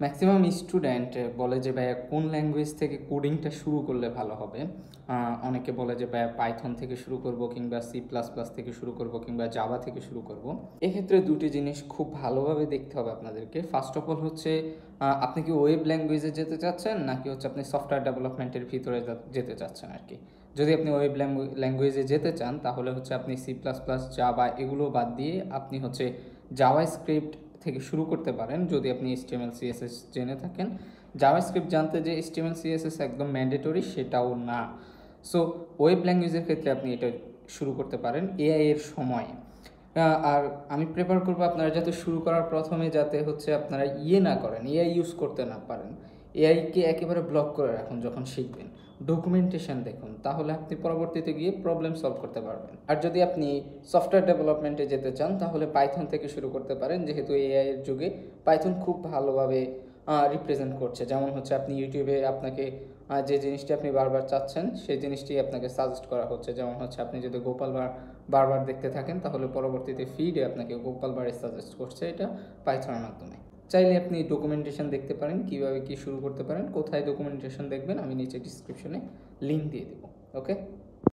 Maximum student বলে যে ভাইয়া কোন ল্যাঙ্গুয়েজ থেকে কোডিংটা শুরু করলে ভালো হবে। অনেকে বলে যে ভাইয়া পাইথন থেকে শুরু করব, কিংবা সি প্লাস প্লাস থেকে শুরু করব, কিংবা জাভা থেকে শুরু করব। এক্ষেত্রে দুটি জিনিস খুব ভালোভাবে দেখতে হবে আপনাদেরকে। ফার্স্ট অফ অল হচ্ছে আপনি কি ওয়েব ল্যাঙ্গুয়েজে যেতে চাচ্ছেন, নাকি হচ্ছে আপনি সফটওয়্যার ডেভেলপমেন্টের ভিতরে যেতে চাচ্ছেন আর কি। যদি আপনি ওয়েব ল্যাঙ্গুয়েজে যেতে চান তাহলে হচ্ছে আপনি সি প্লাস প্লাস, জাভা এগুলো বাদ দিয়ে আপনি হচ্ছে জাভা স্ক্রিপ্ট থেকে শুরু করতে পারেন। যদি আপনি এইচটিএমএল সিএসএস জেনে থাকেন, জাভাস্ক্রিপ্ট জানতে যে এইচটিএমএল সিএসএস একদম ম্যান্ডেটরি সেটাও না। সো ওয়েব ল্যাঙ্গুয়েজের ক্ষেত্রে আপনি এটা শুরু করতে পারেন এআই এর সময়। আর আমি প্রেফার করবো আপনারা যাতে শুরু করার প্রথমে যাতে হচ্ছে আপনারা না করেন, এআই ইউজ করতে না পারেন। এআইকে একেবারে ব্লক করে রাখুন যখন শিখবেন। ডকুমেন্টেশন দেখুন, তাহলে আপনি পরবর্তীতে গিয়ে প্রবলেম সলভ করতে পারবেন। আর যদি আপনি সফটওয়্যার ডেভেলপমেন্টে যেতে চান তাহলে পাইথন থেকে শুরু করতে পারেন, যেহেতু এআই এর যুগে পাইথন খুব ভালোভাবে রিপ্রেজেন্ট করছে। যেমন হচ্ছে আপনি ইউটিউবে আপনাকে যে জিনিসটি আপনি বারবার চাচ্ছেন সেই জিনিসটি আপনাকে সাজেস্ট করা হচ্ছে। যেমন হচ্ছে আপনি যদি গোপাল বারবার দেখতে থাকেন তাহলে পরবর্তীতে ফিডে আপনাকে গোপাল ভাঁড় সাজেস্ট করছে, এটা পাইথনের মাধ্যমে। চাইলে আপনি ডকুমেন্টেশন দেখতে পারেন, কিভাবে কি শুরু করতে পারেন, কোথায় ডকুমেন্টেশন দেখবেন আমি নিচে ডিসক্রিপশনে লিঙ্ক দিয়ে দেবো। ওকে।